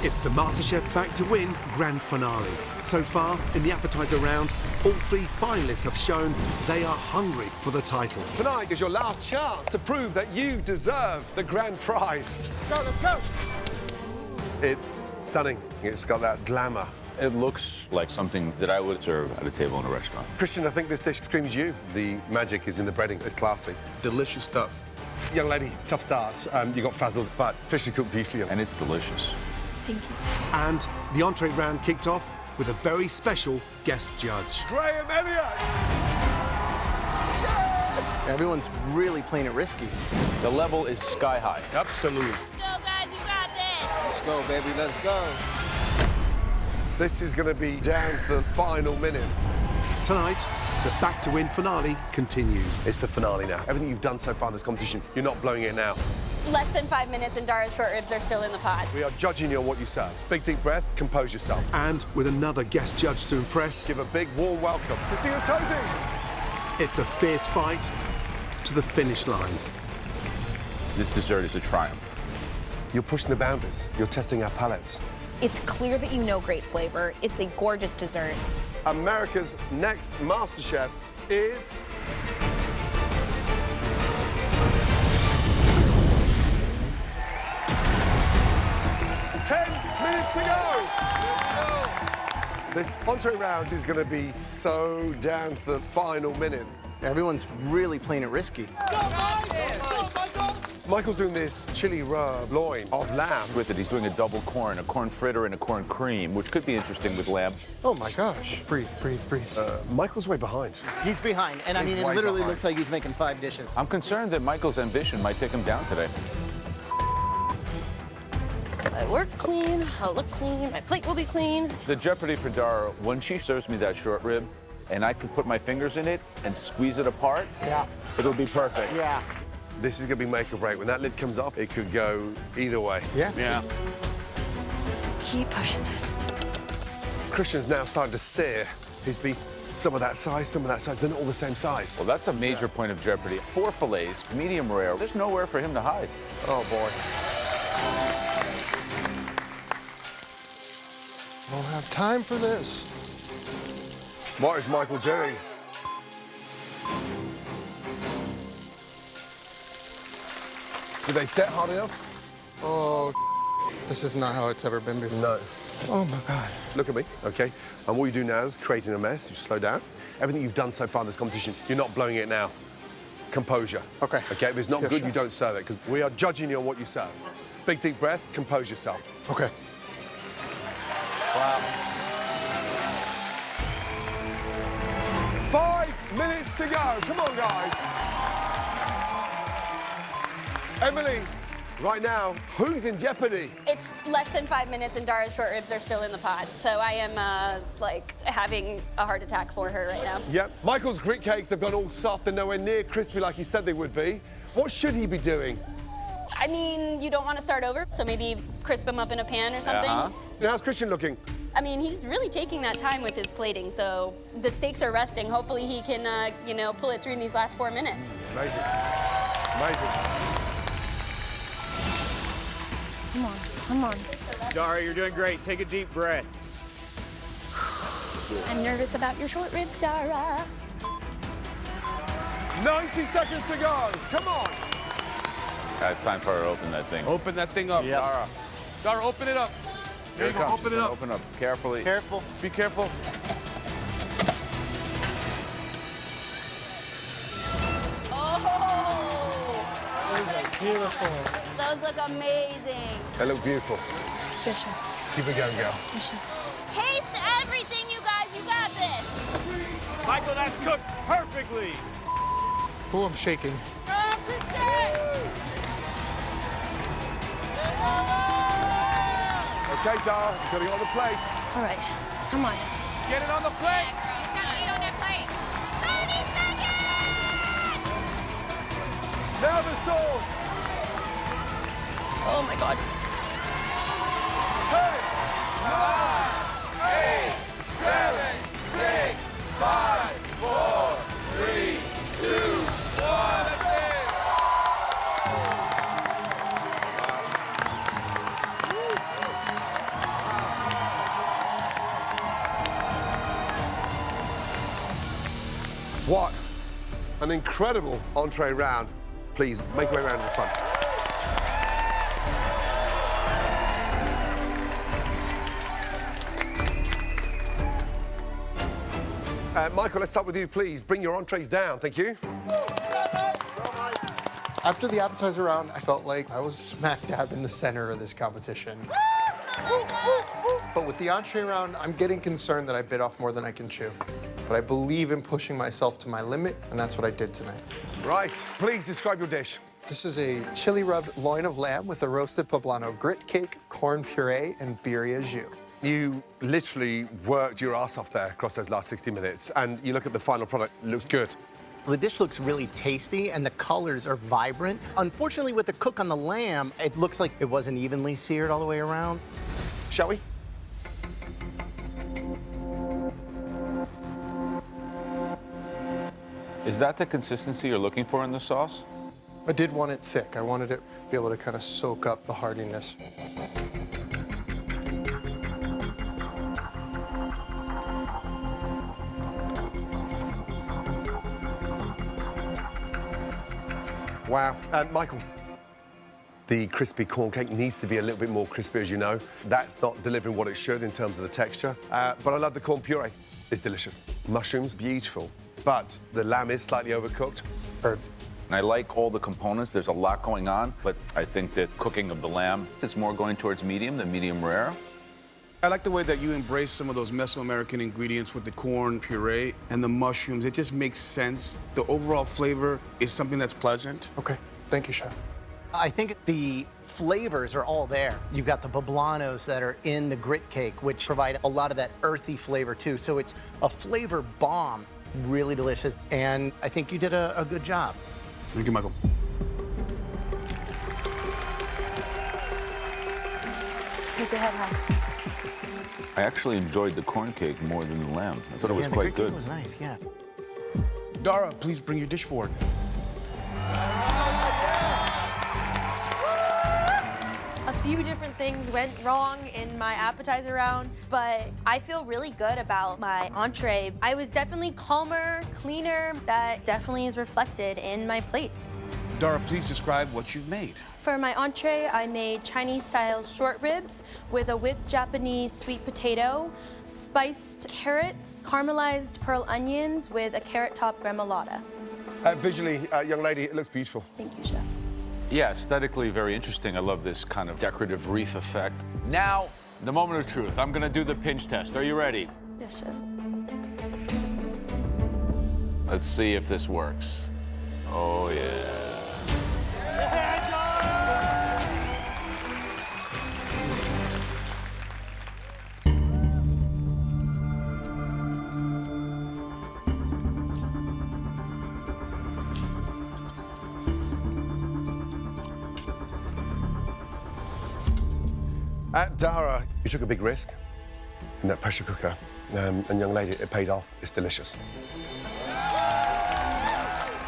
It's the Masterchef Back to Win grand finale. So far, in the appetizer round, all three finalists have shown they are hungry for the title. Tonight is your last chance to prove that you deserve the grand prize. Let's go! It's stunning. It's got that glamour. It looks like something that I would serve at a table in a restaurant. Christian, I think this dish screams you. The magic is in the breading. It's classy. Delicious stuff. Young lady, tough starts. You got frazzled, but freshly cooked beef for you. And it's delicious. Thank you. And the entree round kicked off with a very special guest judge. Graham Elliott! Yes! Everyone's really playing it risky. The level is sky high. Absolutely. Let's go, guys. You got this. Let's go, baby. Let's go. This is going to be down to the final minute. Tonight, the Back to Win finale continues. It's the finale now. Everything you've done so far in this competition, you're not blowing it now. Less than 5 minutes and Dara's short ribs are still in the pot. We are judging you on what you serve. Big deep breath, compose yourself. And with another guest judge to impress, Give a big warm welcome. Christina Tosi! it's a fierce fight to the finish line. This dessert is a triumph. You're pushing the boundaries. You're testing our palates. It's clear that you know great flavor. It's a gorgeous dessert. America's next MasterChef is... Minutes to go! This entree round is going to be so down to the final minute. Everyone's really playing it risky. Michael's doing this chili rub loin of lamb. With it, he's doing a double corn, a corn fritter and a corn cream, which could be interesting with lamb. Oh my gosh. Breathe, breathe, breathe. Michael's way behind. He's behind, and I He's mean, it way literally behind. looks like he's making 5 dishes. I'm concerned that Michael's ambition might take him down today. I work clean, I'll look clean, my plate will be clean. The jeopardy for Dara, when she serves me that short rib, and I could put my fingers in it and squeeze it apart, it'll be perfect. Yeah. This is going to be make or break. When that lid comes off, it could go either way. Yeah? Yeah. Keep pushing. Christian's now starting to sear his beef. Some of that size, some of that size. They're not all the same size. Well, that's a major point of jeopardy. 4 fillets, medium rare. There's nowhere for him to hide. Oh, boy. I don't have time for this. What is Michael doing? Did they set hard enough? Oh, this is not how it's ever been before. No. Oh, my God. Look at me, okay? And what you do now is creating a mess. You slow down. Everything you've done so far in this competition, you're not blowing it now. Composure. Okay. Okay, if it's not Yes, good, chef. you don't serve it, because we are judging you on what you serve. Big deep breath, compose yourself. Okay. Wow. 5 minutes to go. Come on, guys. Emily, right now, who's in jeopardy? It's less than 5 minutes and Dara's short ribs are still in the pot. So I am, like, having a heart attack for her right now. Yep. Michael's grit cakes have gone all soft and nowhere near crispy like he said they would be. What should he be doing? I mean, you don't want to start over, so maybe crisp them up in a pan or something. How's Christian looking? I mean, he's really taking that time with his plating, so the steaks are resting. Hopefully he can, you know, pull it through in these last 4 minutes. Amazing. Amazing. Come on, come on. Dara, you're doing great. Take a deep breath. I'm nervous about your short ribs, Dara. 90 seconds to go. Come on. It's time for her to open that thing. Open that thing up, Yep. Dara. Dara, open it up. There Here you it go. comes. Open She's it gonna up. Open up carefully. Careful. Be careful. Oh, Those are beautiful. those look amazing. They look beautiful. Yes, chef. Keep it going, girl. Yes, chef. Taste everything, you guys. You got this. Michael, that's cooked perfectly. Oh, I'm shaking. Okay, Dara, you've got to get on the plate. All right, come on. Get it on the plate. Now the sauce. Oh my God. 10, 9, 8, 7, 6, 5, 4, 3, 2, 1. What an incredible entree round. Please, make your way around to the front. Michael, let's start with you, please. Bring your entrees down, thank you. After the appetizer round, I felt like I was smack dab in the center of this competition. But with the entree round, I'm getting concerned that I bit off more than I can chew. But I believe in pushing myself to my limit, and that's what I did tonight. Right, please describe your dish. This is a chili rubbed loin of lamb with a roasted poblano grit cake, corn puree, and birria jus. You literally worked your ass off there across those last 60 minutes, and you look at the final product, it looks good. The dish looks really tasty, and the colors are vibrant. Unfortunately, with the cook on the lamb, it looks like it wasn't evenly seared all the way around. Shall we? Is that the consistency you're looking for in the sauce? I did want it thick. I wanted it to be able to kind of soak up the hardiness. Wow. Michael, the crispy corn cake needs to be a little bit more crispy, as you know. That's not delivering what it should in terms of the texture. But I love the corn puree. It's delicious. Mushrooms, beautiful. But the lamb is slightly overcooked. And I like all the components. There's a lot going on, but I think that cooking of the lamb is more going towards medium than medium rare. I like the way that you embrace some of those Mesoamerican ingredients with the corn puree and the mushrooms. It just makes sense. The overall flavor is something that's pleasant. Okay, thank you, chef. I think the flavors are all there. You've got the poblanos that are in the grit cake, which provide a lot of that earthy flavor too. So it's a flavor bomb, really delicious. And I think you did a good job. Thank you, Michael. Keep your head high. I actually enjoyed the corn cake more than the lamb. I thought it was Yeah, quite the grit good. cake was nice, yeah. Dara, please bring your dish forward. A few different things went wrong in my appetizer round, but I feel really good about my entree. I was definitely calmer, cleaner. That definitely is reflected in my plates. Dara, please describe what you've made. For my entree, I made Chinese-style short ribs with a whipped Japanese sweet potato, spiced carrots, caramelized pearl onions with a carrot top gremolata. Visually, young lady, it looks beautiful. Thank you, chef. Yeah, aesthetically very interesting. I love this kind of decorative wreath effect. Now, the moment of truth. I'm gonna do the pinch test. Are you ready? Yes, chef. Let's see if this works. Oh, yeah. Dara, you took a big risk in that pressure cooker. And young lady, it paid off. It's delicious.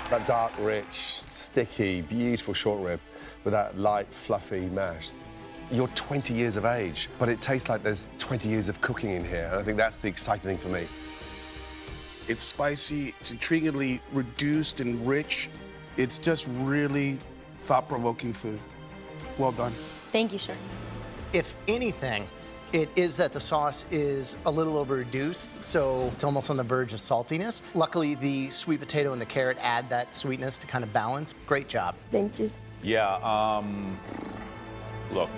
That dark, rich, sticky, beautiful short rib with that light, fluffy mash. You're 20 years of age, but it tastes like there's 20 years of cooking in here. And I think that's the exciting thing for me. It's spicy, it's intriguingly reduced and rich. It's just really thought-provoking food. Well done. Thank you, chef. If anything, it is that the sauce is a little over-reduced, so it's almost on the verge of saltiness. Luckily, the sweet potato and the carrot add that sweetness to kind of balance. Great job. Thank you. Yeah, look.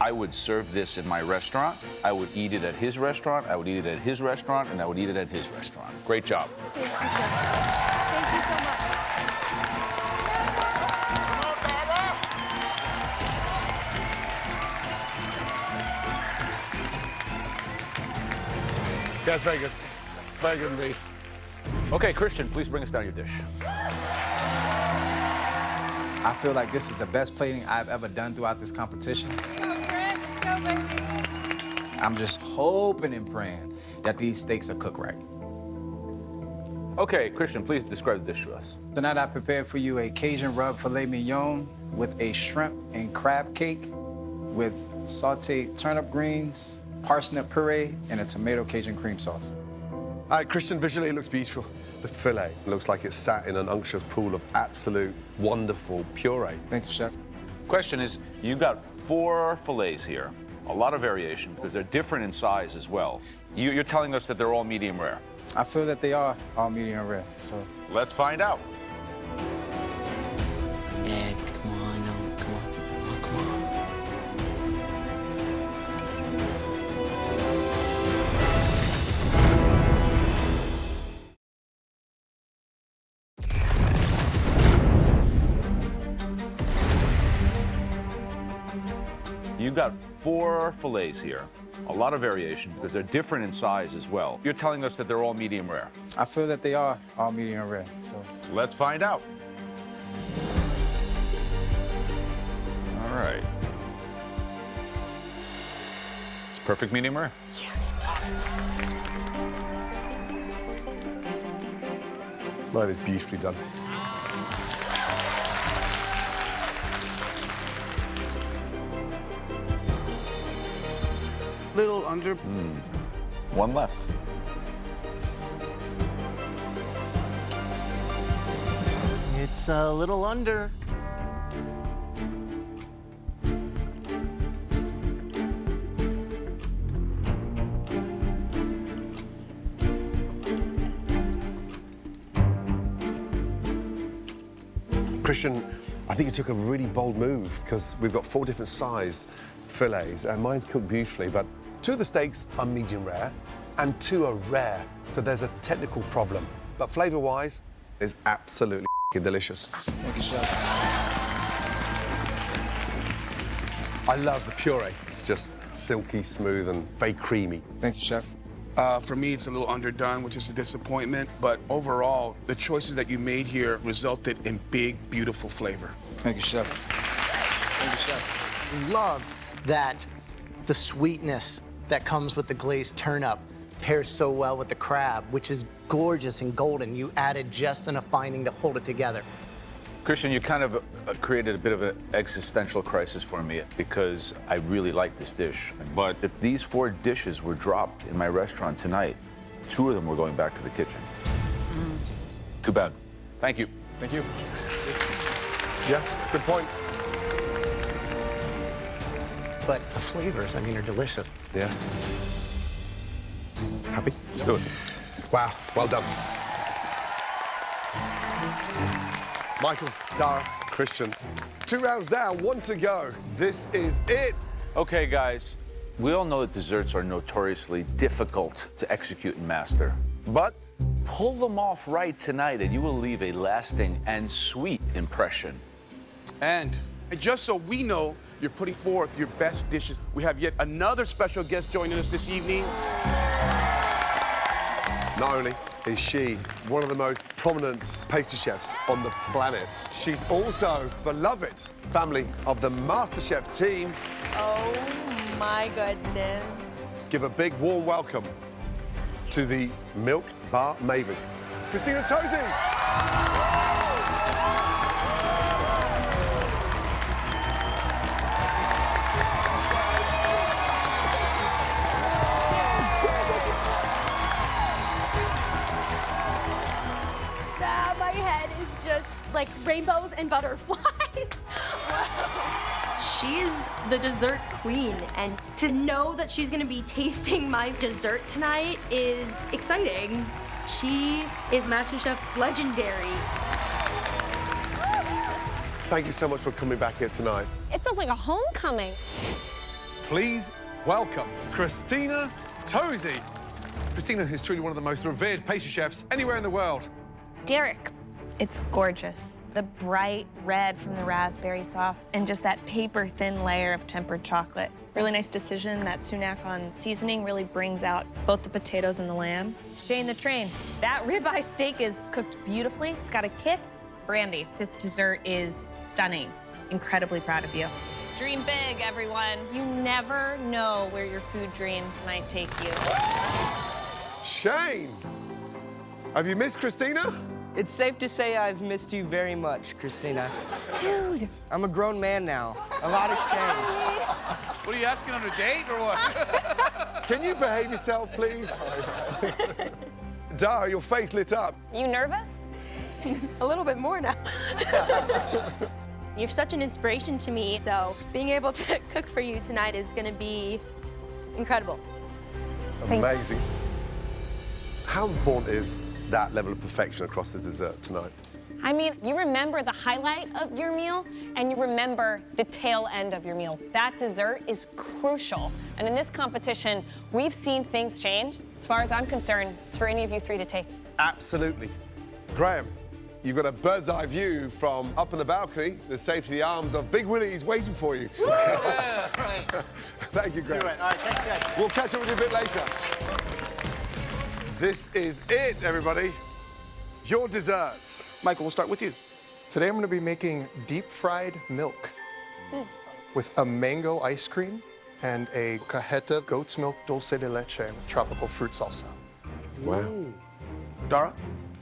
I would serve this in my restaurant. I would eat it at his restaurant. I would eat it at his restaurant, and I would eat it at his restaurant. Great job. Thank you, chef. Thank you so much. Yeah, it's very good. Very good indeed. Okay, Christian, please bring us down your dish. I feel like this is the best plating I've ever done throughout this competition. I'm just hoping and praying that these steaks are cooked right. Okay, Christian, please describe the dish to us. Tonight I prepared for you a Cajun rub filet mignon with a shrimp and crab cake with sauteed turnip greens, parsnip puree, and a tomato Cajun cream sauce. Christian, visually it looks beautiful. The fillet looks like it's sat in an unctuous pool of absolute wonderful puree. Thank you, chef. Question is, you got 4 fillets here. A lot of variation because they're different in size as well. You're telling us that they're all medium rare. I feel that they are all medium rare, so. Let's find out. Dad, come on, no, come on, oh, come on. You got 4 fillets here. A lot of variation because they're different in size as well. You're telling us that they're all medium rare. I feel that they are all medium rare, so. Let's find out. All right. It's perfect medium rare. Mine is beautifully done. Little under. One left. It's a little under. Christian, I think you took a really bold move because we've got 4 different sized fillets and mine's cooked beautifully, but 2 of the steaks are medium rare and 2 are rare, so there's a technical problem. But flavor-wise, it's absolutely delicious. Thank you, chef. I love the puree. It's just silky, smooth, and very creamy. Thank you, chef. For me, it's a little underdone, which is a disappointment. But overall, the choices that you made here resulted in big, beautiful flavor. Thank you, chef. Thank you, chef. Love that the sweetness that comes with the glazed turnip pairs so well with the crab, which is gorgeous and golden. You added just enough binding to hold it together. Christian, you kind of created a bit of an existential crisis for me because I really like this dish. But if these 4 dishes were dropped in my restaurant tonight, 2 of them were going back to the kitchen. Too bad. Thank you. Thank you. Yeah, good point. But the flavors, I mean, are delicious. Yeah. Happy? Let's do it. Wow, well done. Michael, Dara, Christian. 2 rounds down, 1 to go. This is it. Okay, guys, we all know that desserts are notoriously difficult to execute and master. But pull them off right tonight and you will leave a lasting and sweet impression. And just so we know you're putting forth your best dishes, we have yet another special guest joining us this evening. Not only is she one of the most prominent pastry chefs on the planet, she's also beloved family of the Masterchef team. Oh my goodness. Give a big warm welcome to the Milk Bar Maven, Christina Tosi. My head is just like rainbows and butterflies. Wow. She's the dessert queen, and to know that she's gonna be tasting my dessert tonight is exciting. She is MasterChef legendary. Thank you so much for coming back here tonight. It feels like a homecoming. Please welcome Christina Tosi. Christina is truly one of the most revered pastry chefs anywhere in the world. Derek, it's gorgeous. The bright red from the raspberry sauce and just that paper-thin layer of tempered chocolate. Really nice decision. That sumac on seasoning really brings out both the potatoes and the lamb. Shane the Train, that ribeye steak is cooked beautifully. It's got a kick. Brandy, this dessert is stunning. Incredibly proud of you. Dream big, everyone. You never know where your food dreams might take you. Shane, have you missed Christina? It's safe to say I've missed you very much, Christina. Dude. I'm a grown man now. A lot has changed. What are you asking on a date or what? Can you behave yourself, please? Dara, your face lit up. You nervous? A little bit more now. You're such an inspiration to me, so being able to cook for you tonight is gonna be incredible. Amazing. How important is that level of perfection across the dessert tonight? I mean, you remember the highlight of your meal, and you remember the tail end of your meal. That dessert is crucial. And in this competition, we've seen things change. As far as I'm concerned, it's for any of you three to take. Absolutely. Graham, you've got a bird's eye view from up in the balcony. The safe to the arms of Big Willie's waiting for you. Yeah, right. Thank you, Graham. Do it. All right, thanks, guys. We'll catch up with you a bit later. This is it, everybody. Your desserts. Michael, we'll start with you. Today I'm going to be making deep-fried milk with a mango ice cream and a cajeta goat's milk dulce de leche with tropical fruit salsa. Wow. Dara?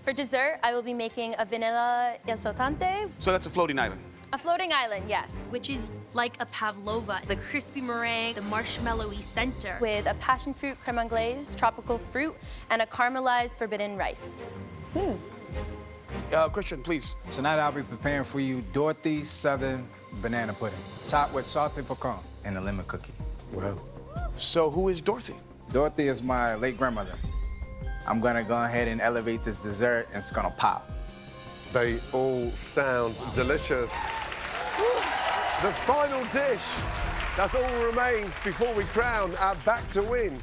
For dessert, I will be making a vanilla il soltante. So that's a floating island. A floating island, yes. Which is like a pavlova. The crispy meringue, the marshmallowy center. With a passion fruit creme anglaise, tropical fruit, and a caramelized forbidden rice. Christian, please. Tonight I'll be preparing for you Dorothy's Southern Banana Pudding, topped with salted pecan and a lemon cookie. Wow. So who is Dorothy? Dorothy is my late grandmother. I'm gonna go ahead and elevate this dessert, and it's gonna pop. They all sound delicious. The final dish. That's all that remains before we crown our back to win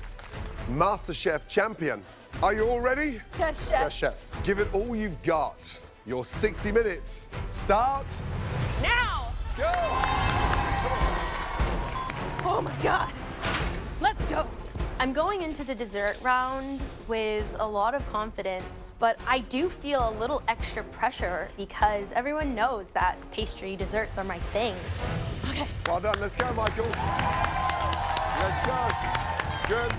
Masterchef champion. Are you all ready? Yes, chef. Yes, chef. Give it all you've got. Your 60 minutes start Now! Let's go. Oh my God. Let's go. I'm going into the dessert round with a lot of confidence, but I do feel a little extra pressure because everyone knows that pastry desserts are my thing. Okay. Well done. Let's go, Michael. Let's go. Good.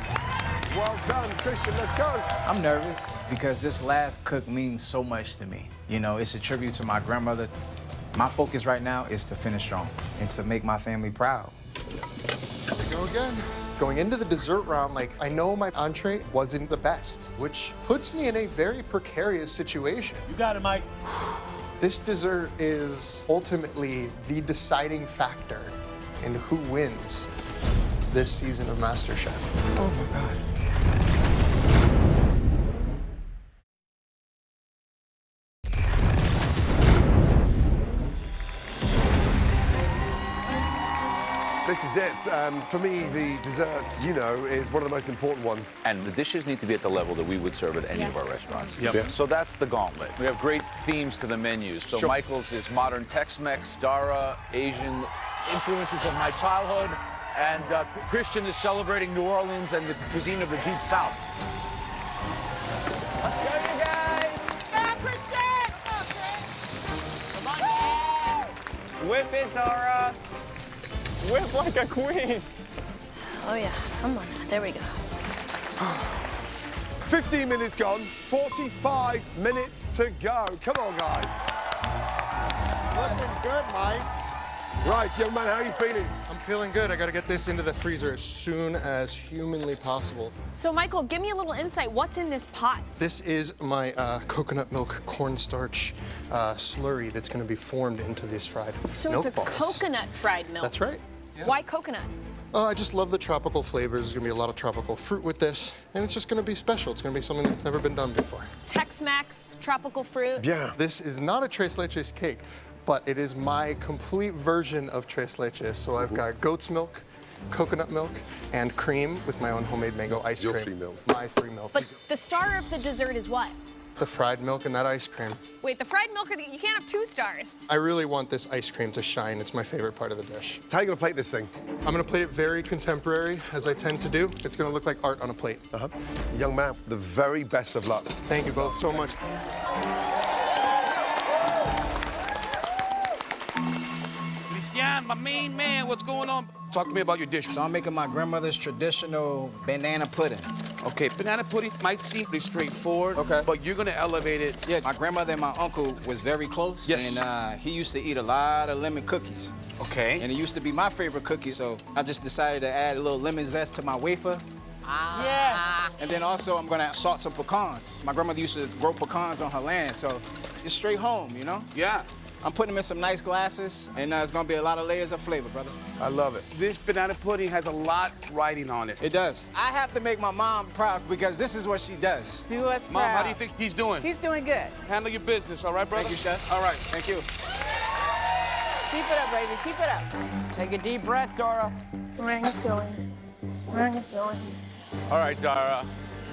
Well done, Christian. Let's go. I'm nervous because this last cook means so much to me. You know, it's a tribute to my grandmother. My focus right now is to finish strong and to make my family proud. Here we go again. Going into the dessert round, like, I know my entree wasn't the best, which puts me in a very precarious situation. You got it, Mike. This dessert is ultimately the deciding factor in who wins this season of MasterChef. Oh my God. This is it. For me, the desserts, you know, is one of the most important ones. And the dishes need to be at the level that we would serve at any of our restaurants. Yep. Yeah. So that's the gauntlet. We have great themes to the menus. So Sure. Michael's is modern Tex-Mex, Dara, Asian influences of my childhood, and Christian is celebrating New Orleans and the cuisine of the Deep South. Let's go, you guys. Ah, Christian! Come on, man. Whip it, Dara. Whip like a queen. Oh yeah, come on, there we go. 15 minutes gone, 45 minutes to go. Come on, guys. Looking good, Mike. Right, young man, how are you feeling? I'm feeling good. I gotta get this into the freezer as soon as humanly possible. So, Michael, give me a little insight. What's in this pot? This is my coconut milk cornstarch slurry that's gonna be formed into these fried So milk it's a balls. coconut fried milk. That's right. Why coconut? I just love the tropical flavors. There's gonna be a lot of tropical fruit with this, and it's just gonna be special. It's gonna be something that's never been done before. Tex-Mex, tropical fruit. Yeah. This is not a tres leches cake, but it is my complete version of tres leches. So I've got goat's milk, coconut milk, and cream with my own homemade mango ice Your cream. 3 milks. My 3 milks. But the star of the dessert is what? The fried milk and that ice cream. Wait, the fried milk, you can't have 2 stars. I really want this ice cream to shine. It's my favorite part of the dish. How are you gonna plate this thing? I'm gonna plate it very contemporary, as I tend to do. It's gonna look like art on a plate. Young man, the very best of luck. Thank you both so much. Christian, my main man, what's going on? Talk to me about your dish. So I'm making my grandmother's traditional banana pudding. Okay, banana pudding might seem pretty straightforward, Okay. but you're gonna elevate it. Yeah, my grandmother and my uncle was very close. Yes. And he used to eat a lot of lemon cookies. Okay. And it used to be my favorite cookie, so I just decided to add a little lemon zest to my wafer, Yes. And then also I'm gonna salt some pecans. My grandmother used to grow pecans on her land, so it's straight home, you know? Yeah. I'm putting them in some nice glasses, and it's gonna be a lot of layers of flavor, brother. I love it. This banana pudding has a lot riding on it. It does. I have to make my mom proud because this is what she does. Do us Mom, proud. how do you think he's doing? He's doing good. Handle your business, all right, brother? Thank you, Chef. All right. Thank you. Keep it up, baby. Keep it up. Take a deep breath, Dora. Meringue is going. Meringue is going. All right, Dara.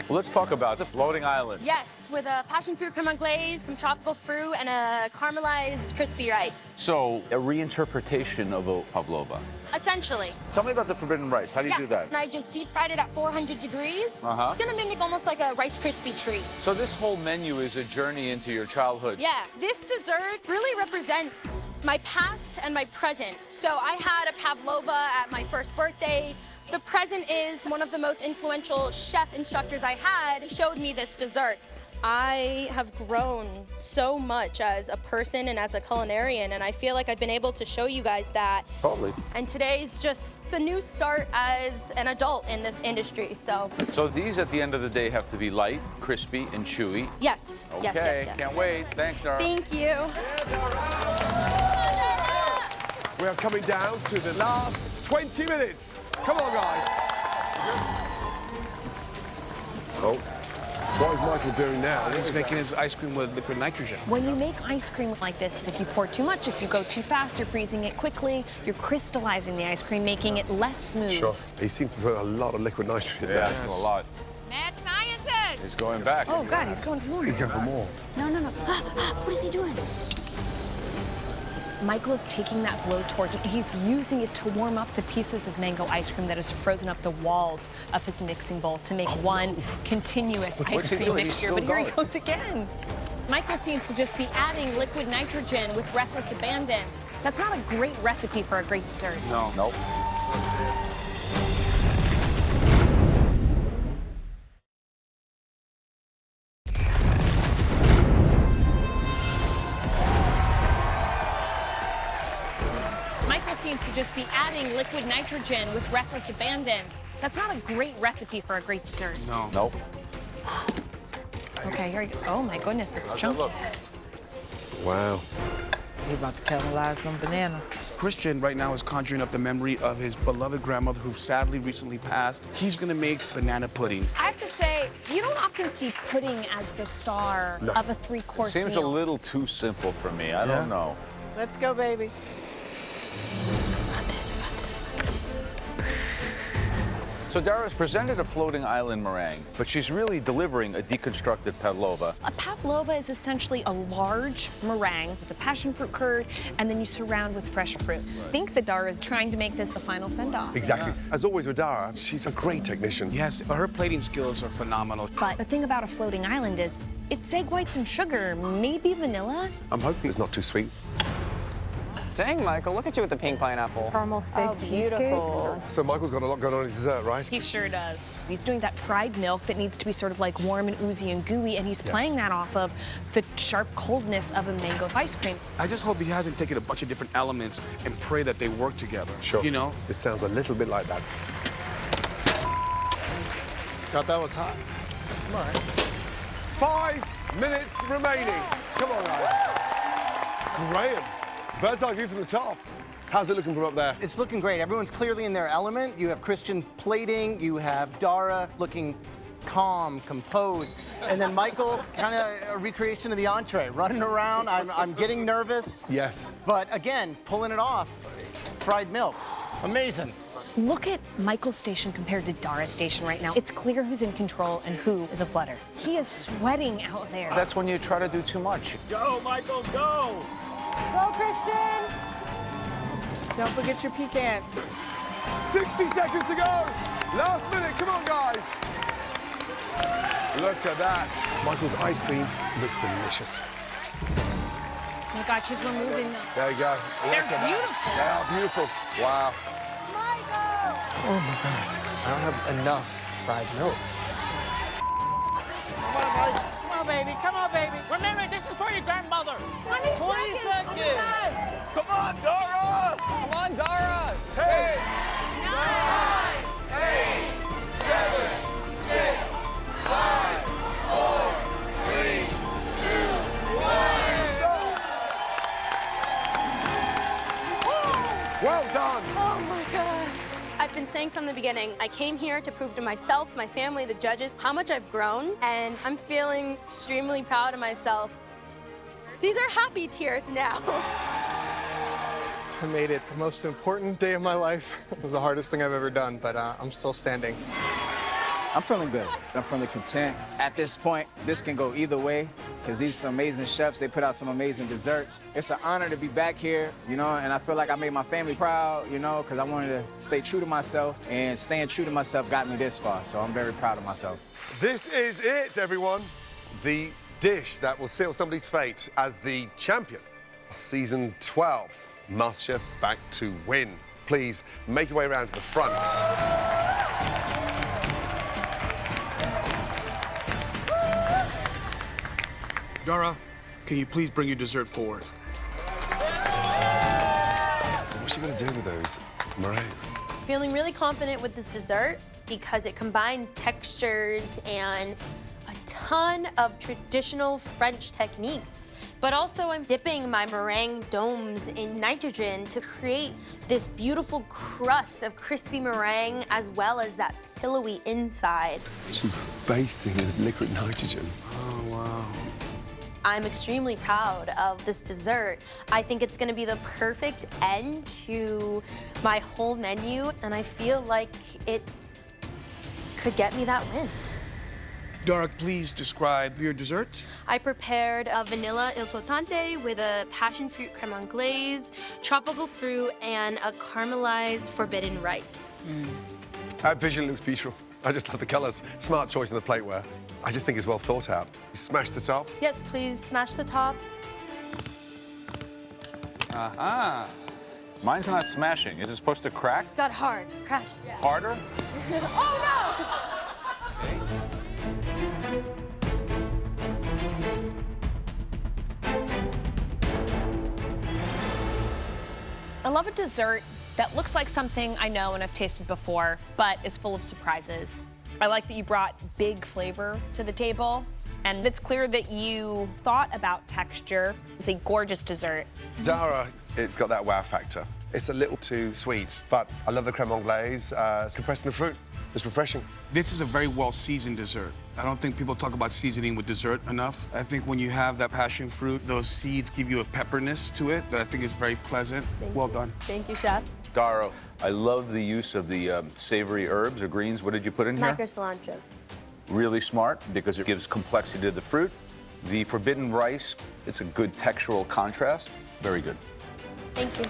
Well, let's talk about the floating island. Yes, with a passion fruit crema glaze, some tropical fruit, and a caramelized crispy rice. So, a reinterpretation of a pavlova. Essentially. Tell me about the forbidden rice. How do you do that? And I just deep fried it at 400 degrees. Uh-huh. It's gonna mimic almost like a Rice Krispie treat. So this whole menu is a journey into your childhood. Yeah, this dessert really represents my past and my present. So I had a pavlova at my first birthday. The present is one of the most influential chef instructors I had showed me this dessert. I have grown so much as a person and as a culinarian, and I feel like I've been able to show you guys that. Totally. And today's just a new start as an adult in this industry, so. So these, at the end of the day, have to be light, crispy, and chewy. Yes, Okay, yes. can't wait. Thanks, Dara. Thank you. We are coming down to the last 20 minutes. Come on, guys. So, what is Michael doing now? He's making his ice cream with liquid nitrogen. When you make ice cream like this, if you pour too much, if you go too fast, you're freezing it quickly, you're crystallizing the ice cream, making it less smooth. Sure. He seems to put a lot of liquid nitrogen Yeah, there. a lot. Mad scientist. He's going back. Oh, God, he's going for more. He's going for more. No. What is he doing? Michael is taking that blowtorch. He's using it to warm up the pieces of mango ice cream that has frozen up the walls of his mixing bowl to make one continuous ice cream mixture. But here he goes again. Michael seems to just be adding liquid nitrogen with reckless abandon. That's not a great recipe for a great dessert. No. Nope. Michael seems to just be adding liquid nitrogen with reckless abandon. That's not a great recipe for a great dessert. No. Nope. Okay, here we go. Oh my goodness, it's chunky. Wow. He about to caramelize them bananas. Christian right now is conjuring up the memory of his beloved grandmother who sadly recently passed. He's gonna make banana pudding. I have to say, you don't often see pudding as the star of a three-course meal. Seems a little too simple for me. I don't know. Let's go, baby. I got this. So Dara's presented a floating island meringue, but she's really delivering a deconstructed pavlova. A pavlova is essentially a large meringue with a passion fruit curd, and then you surround with fresh fruit. I think that Dara is trying to make this a final send-off. Exactly. As always with Dara, she's a great technician. Yes, but her plating skills are phenomenal. But the thing about a floating island is it's egg whites and sugar, maybe vanilla. I'm hoping it's not too sweet. Dang, Michael, look at you with the pink pineapple. Caramel fig Beautiful. So Michael's got a lot going on in his dessert, right? He sure does. He's doing that fried milk that needs to be sort of like warm and oozy and gooey, and he's playing that off of the sharp coldness of a mango ice cream. I just hope he hasn't taken a bunch of different elements and pray that they work together. Sure. You know? It sounds a little bit like that. Thought that was hot. I'm all right. 5 minutes remaining. Come on, guys. Graham, bird's eye view from the top. How's it looking from up there? It's looking great. Everyone's clearly in their element. You have Christian plating, you have Dara looking calm, composed, and then Michael, kind of a recreation of the entree, running around. I'm getting nervous. Yes. But again, pulling it off. Fried milk. Amazing. Look at Michael's station compared to Dara's station right now. It's clear who's in control and who is a flutter. He is sweating out there. That's when you try to do too much. Go, Michael, go! Go, Christian! Don't forget your pecans. 60 seconds to go. Last minute. Come on, guys. Look at that. Michael's ice cream looks delicious. Oh my God, she's removing them. There you go. They're Look at beautiful. That. They are beautiful. Wow. Oh my God. I don't have enough fried milk. Come on, Mike. Come on, baby. Come on, baby. Remember, this is for your grandmother. 20 seconds. Come on, Dara! Come on, Dara. 10, 9, 8, 7, done. Oh my God. I've been saying from the beginning, I came here to prove to myself, my family, the judges, how much I've grown, and I'm feeling extremely proud of myself. These are happy tears now. I made it. The most important day of my life. It was the hardest thing I've ever done, but I'm still standing. I'm feeling good. I'm feeling content. At this point, this can go either way, because these amazing chefs, they put out some amazing desserts. It's an honor to be back here, you know, and I feel like I made my family proud, you know, because I wanted to stay true to myself, and staying true to myself got me this far, so I'm very proud of myself. This is it, everyone. The dish that will seal somebody's fate as the champion of Season 12. Masterchef Back to Win. Please make your way around to the front. Dara, can you please bring your dessert forward? What's she gonna do with those meringues? Feeling really confident with this dessert because it combines textures and a ton of traditional French techniques. But also I'm dipping my meringue domes in nitrogen to create this beautiful crust of crispy meringue as well as that pillowy inside. She's basting with liquid nitrogen. Oh, wow. I'm extremely proud of this dessert. I think it's gonna be the perfect end to my whole menu, and I feel like it could get me that win. Dara, please describe your dessert. I prepared a vanilla il flottante with a passion fruit creme anglaise, tropical fruit, and a caramelized forbidden rice. That visually looks beautiful. I just love the colours. Smart choice in the plateware. I just think it's well thought out. You smash the top. Yes, please smash the top. Aha. Mine's not smashing. Is it supposed to crack? Got hard. Crash. Harder? Oh I love a dessert that looks like something I know and I've tasted before, but is full of surprises. I like that you brought big flavor to the table, and it's clear that you thought about texture. It's a gorgeous dessert. Dara, it's got that wow factor. It's a little too sweet, but I love the creme anglaise. It's compressing the fruit. It's refreshing. This is a very well-seasoned dessert. I don't think people talk about seasoning with dessert enough. I think when you have that passion fruit, those seeds give you a pepperness to it that I think is very pleasant. Well done. Thank you, Chef. Dara, I love the use of the savory herbs or greens. What did you put in here? Micro cilantro. Really smart because it gives complexity to the fruit. The forbidden rice, it's a good textural contrast. Very good. Thank you.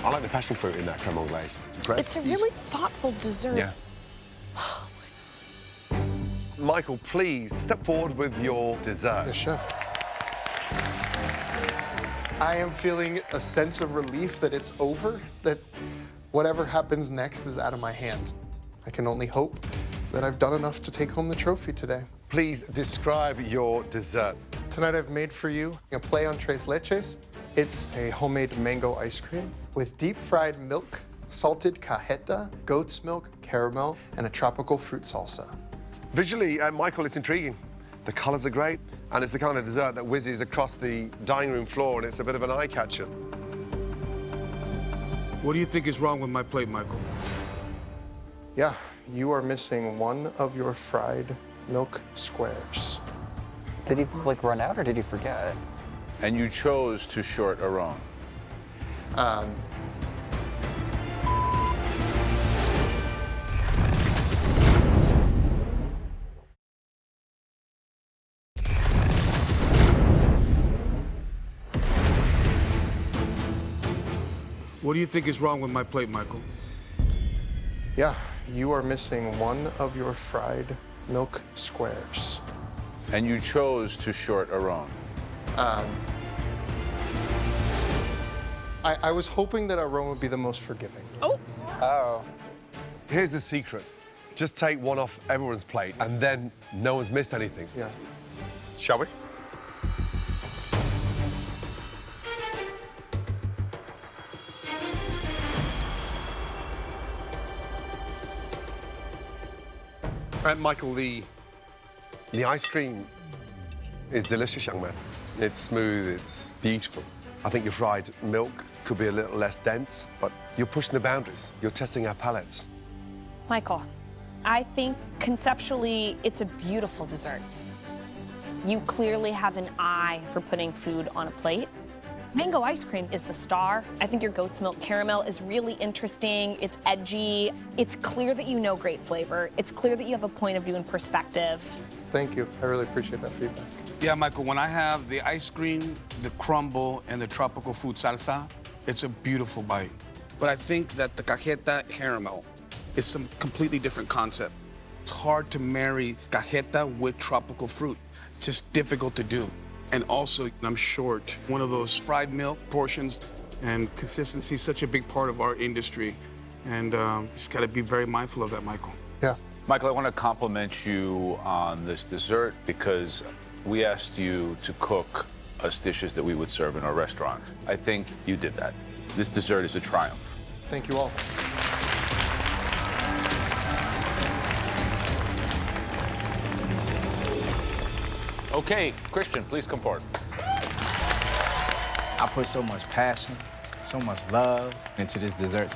I like the passion fruit in that creme anglaise. Great. It's a really thoughtful dessert. Yeah. Michael, please step forward with your dessert. Yes, Chef. I am feeling a sense of relief that it's over, that whatever happens next is out of my hands. I can only hope that I've done enough to take home the trophy today. Please describe your dessert. Tonight I've made for you a play on tres leches. It's a homemade mango ice cream with deep-fried milk, salted cajeta, goat's milk, caramel, and a tropical fruit salsa. Visually, Michael, it's intriguing. The colours are great, and it's the kind of dessert that whizzes across the dining room floor, and it's a bit of an eye-catcher. What do you think is wrong with my plate, Michael? Yeah, you are missing one of your fried milk squares. Did he, like, run out, or did he forget? And you chose to short a wrong. What do you think is wrong with my plate, Michael? Yeah, you are missing one of your fried milk squares. And you chose to short a wrong. I was hoping that our Rome would be the most forgiving. Oh. Here's the secret. Just take one off everyone's plate, and then no one's missed anything. Yeah. Shall we? Michael, the ice cream is delicious, young man. It's smooth, it's beautiful. I think your fried milk could be a little less dense, but you're pushing the boundaries. You're testing our palates. Michael, I think conceptually it's a beautiful dessert. You clearly have an eye for putting food on a plate. Mango ice cream is the star. I think your goat's milk caramel is really interesting. It's edgy. It's clear that you know great flavor. It's clear that you have a point of view and perspective. Thank you. I really appreciate that feedback. Yeah, Michael, when I have the ice cream, the crumble, and the tropical fruit salsa, it's a beautiful bite. But I think that the cajeta caramel is some completely different concept. It's hard to marry cajeta with tropical fruit. It's just difficult to do. And also, I'm short one of those fried milk portions, and consistency is such a big part of our industry. And just gotta be very mindful of that, Michael. Yeah. Michael, I want to compliment you on this dessert because we asked you to cook us dishes that we would serve in our restaurant. I think you did that. This dessert is a triumph. Thank you all. Okay, Christian, please come forward. I put so much passion, so much love into this dessert.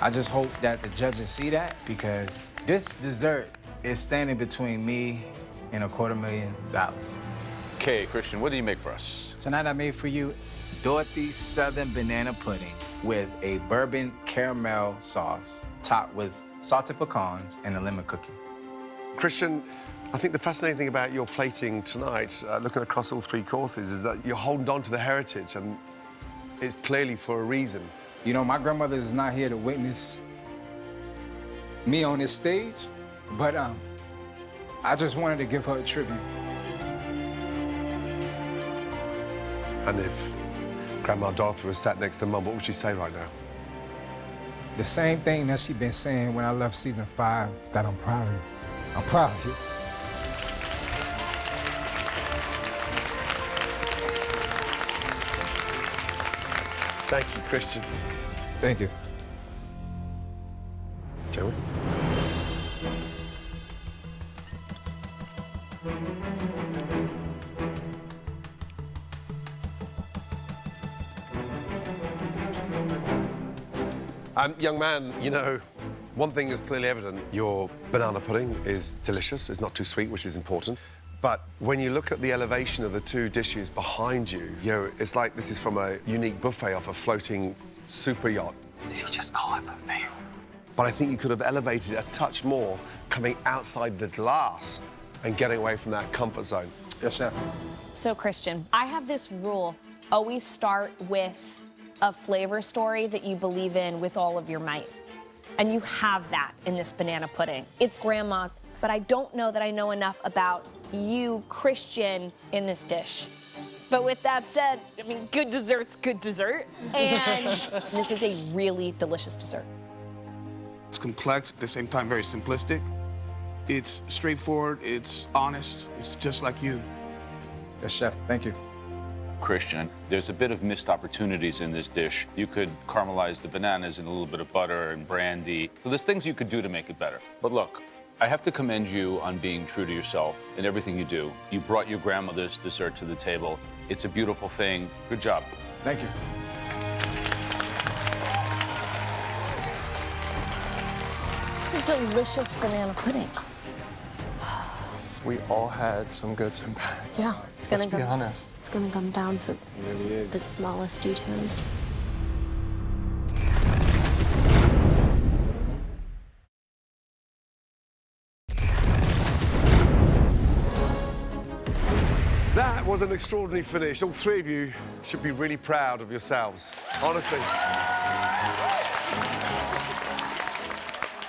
I just hope that the judges see that because this dessert is standing between me and $250,000. Okay, Christian, what do you make for us? Tonight I made for you Dorothy's Southern Banana Pudding with a bourbon caramel sauce topped with salted pecans and a lemon cookie. Christian, I think the fascinating thing about your plating tonight, looking across all 3 courses, is that you're holding on to the heritage, and it's clearly for a reason. You know, my grandmother is not here to witness me on this stage, but I just wanted to give her a tribute. And if Grandma Dorothy was sat next to Mum, what would she say right now? The same thing that she's been saying when I left season 5, that I'm proud of you. I'm proud of you. Thank you, Christian. Thank you. Joey? Young man, you know, one thing is clearly evident. Your banana pudding is delicious. It's not too sweet, which is important. But when you look at the elevation of the 2 dishes behind you, you know, it's like this is from a unique buffet off a floating super yacht. Did he just call it buffet? But I think you could have elevated it a touch more, coming outside the glass and getting away from that comfort zone. Yes, chef. So, Christian, I have this rule. Always start with a flavor story that you believe in with all of your might. And you have that in this banana pudding. It's grandma's, but I don't know that I know enough about you, Christian, in this dish. But with that said, I mean, good dessert's good dessert. And this is a really delicious dessert. It's complex, at the same time very simplistic. It's straightforward, it's honest, it's just like you. Yes, chef, thank you. Christian, there's a bit of missed opportunities in this dish. You could caramelize the bananas in a little bit of butter and brandy. So there's things you could do to make it better. But look, I have to commend you on being true to yourself in everything you do. You brought your grandmother's dessert to the table. It's a beautiful thing. Good job. Thank you. It's a delicious banana pudding. We all had some goods and bads. Yeah, it's gonna Let's be go- honest. It's gonna come down to the smallest details. That was an extraordinary finish. All 3 of you should be really proud of yourselves, honestly.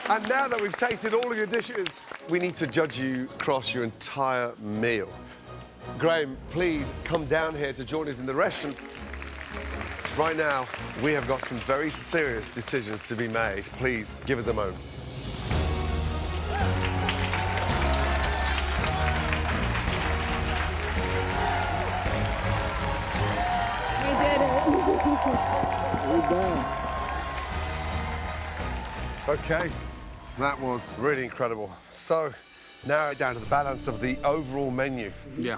And now that we've tasted all of your dishes, we need to judge you across your entire meal. Graham, please come down here to join us in the restaurant. Right now, we have got some very serious decisions to be made. Please, give us a moment. Okay, that was really incredible. So, narrow it down to the balance of the overall menu. Yeah.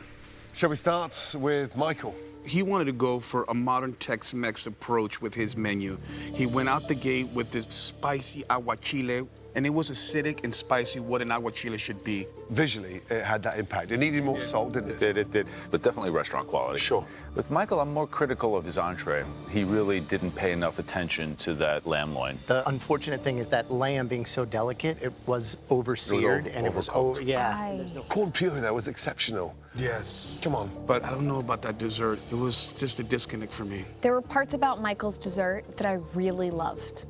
Shall we start with Michael? He wanted to go for a modern Tex-Mex approach with his menu. He went out the gate with this spicy aguachile, and it was acidic and spicy, what an aguachile should be. Visually, it had that impact. It needed more salt, didn't it? It did, but definitely restaurant quality. Sure. With Michael, I'm more critical of his entree. He really didn't pay enough attention to that lamb loin. The unfortunate thing is that lamb being so delicate, it was over-seared and it was over, yeah. Corn puree, that was exceptional. Yes. Come on. But I don't know about that dessert. It was just a disconnect for me. There were parts about Michael's dessert that I really loved.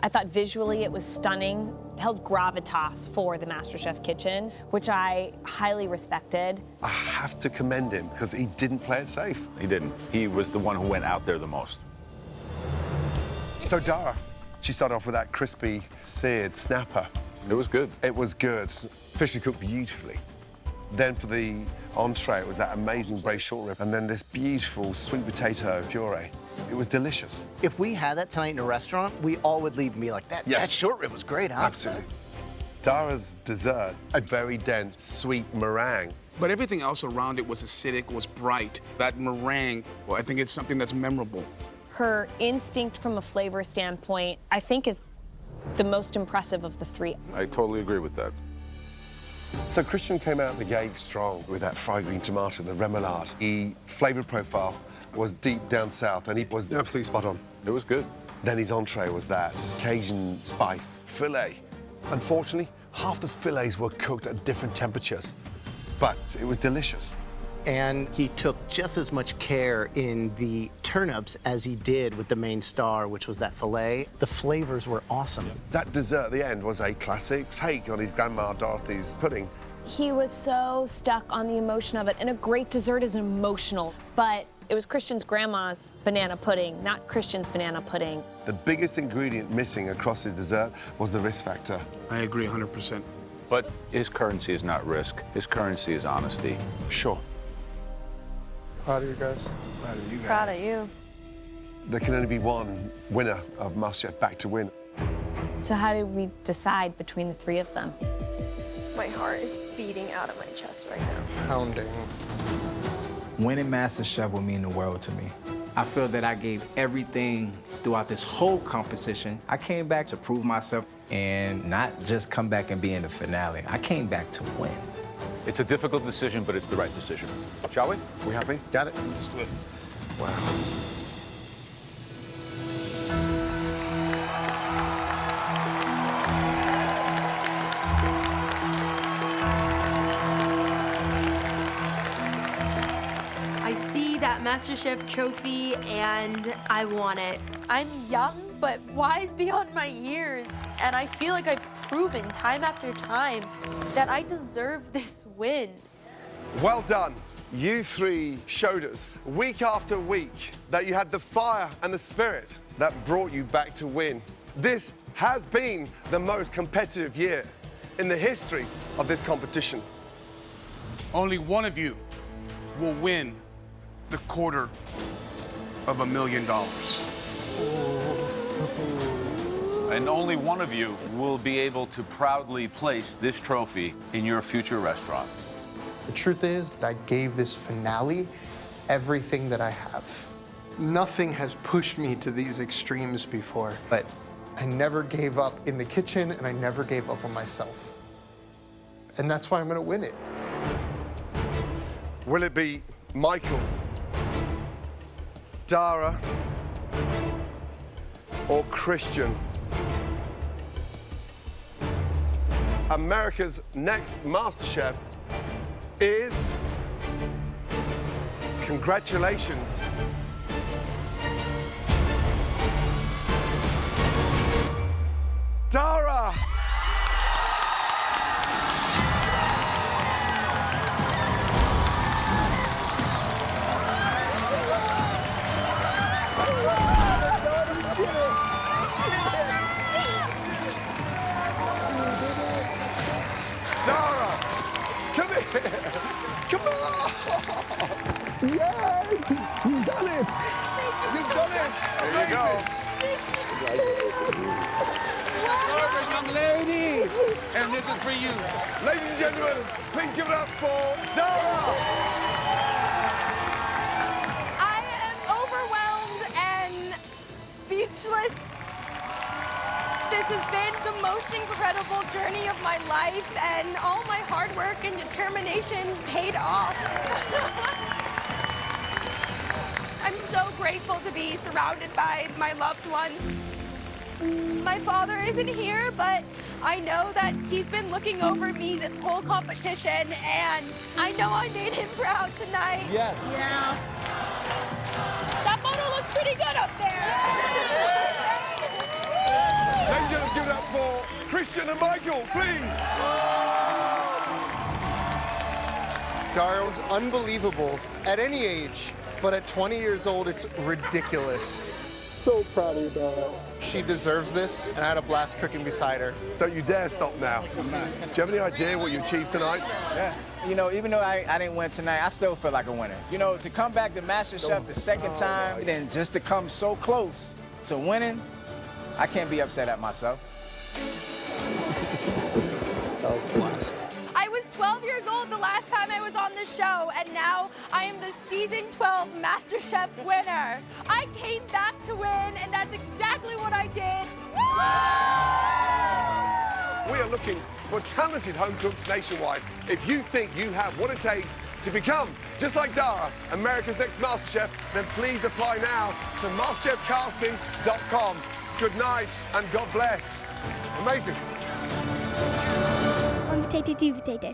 I thought visually it was stunning. It held gravitas for the Masterchef kitchen, which I highly respected. I have to commend him because he didn't play it safe. He didn't. He was the one who went out there the most. So Dara, she started off with that crispy, seared snapper. It was good. It was good. Fish cooked beautifully. Then for the entree, it was that amazing braised short rib, and then this beautiful sweet potato puree. It was delicious. If we had that tonight in a restaurant, we all would leave and be like, that short rib was great, huh? Absolutely. Dara's dessert, a very dense, sweet meringue. But everything else around it was acidic, was bright. That meringue, well, I think it's something that's memorable. Her instinct from a flavor standpoint, I think, is the most impressive of the three. I totally agree with that. So Christian came out the gate strong with that fried green tomato, the remoulade. The flavor profile was deep down south, and he was absolutely spot on. It was good. Then his entree was that Cajun spiced filet. Unfortunately, half the fillets were cooked at different temperatures, but it was delicious. And he took just as much care in the turnips as he did with the main star, which was that filet. The flavors were awesome. That dessert at the end was a classic take on his grandma Dorothy's pudding. He was so stuck on the emotion of it, and a great dessert is emotional, but it was Christian's grandma's banana pudding, not Christian's banana pudding. The biggest ingredient missing across his dessert was the risk factor. I agree 100%. But his currency is not risk. His currency is honesty. Sure. Proud of you guys. Proud of you guys. Proud of you. There can only be one winner of Masterchef Back to Win. So how did we decide between the three of them? My heart is beating out of my chest right now. Pounding. Winning MasterChef would mean the world to me. I feel that I gave everything throughout this whole competition. I came back to prove myself and not just come back and be in the finale. I came back to win. It's a difficult decision, but it's the right decision. Shall we? We happy? Got it? Let's do it. Wow. I see that MasterChef trophy and I want it. I'm young, but wise beyond my years. And I feel like I've proven time after time that I deserve this win. Well done. You three showed us week after week that you had the fire and the spirit that brought you back to win. This has been the most competitive year in the history of this competition. Only one of you will win the $250,000. And only one of you will be able to proudly place this trophy in your future restaurant. The truth is, I gave this finale everything that I have. Nothing has pushed me to these extremes before, but I never gave up in the kitchen and I never gave up on myself. And that's why I'm gonna win it. Will it be Michael, Dara, or Christian? America's next MasterChef is, congratulations, Dara! Dara, come here. Come on. Yay! You've done it. You've done it. There you go. Perfect, young lady. And this is for you. Ladies and gentlemen, please give it up for Dara. speechless. This has been the most incredible journey of my life, and all my hard work and determination paid off. I'm so grateful to be surrounded by my loved ones. My father isn't here, but I know that he's been looking over me this whole competition, and I know I made him proud tonight. Yes. Yeah. That photo looks pretty good up there. Ladies and gentlemen, give it up for Christian and Michael, please. Dara was unbelievable at any age, but at 20 years old, it's ridiculous. So proud of you, Dara. She deserves this, and I had a blast cooking beside her. Don't you dare stop now. Do you have any idea what you achieved tonight? Yeah. You know, even though I didn't win tonight, I still feel like a winner. You know, to come back to Masterchef the second time, and then just to come so close to winning, I can't be upset at myself. That was a blast. I was 12 years old the last time I was on the show, and now I am the season 12 MasterChef winner. I came back to win, and that's exactly what I did. We are looking for talented home cooks nationwide. If you think you have what it takes to become, just like Dara, America's Next MasterChef, then please apply now to masterchefcasting.com. Good night and God bless. Amazing. One potato, two potato.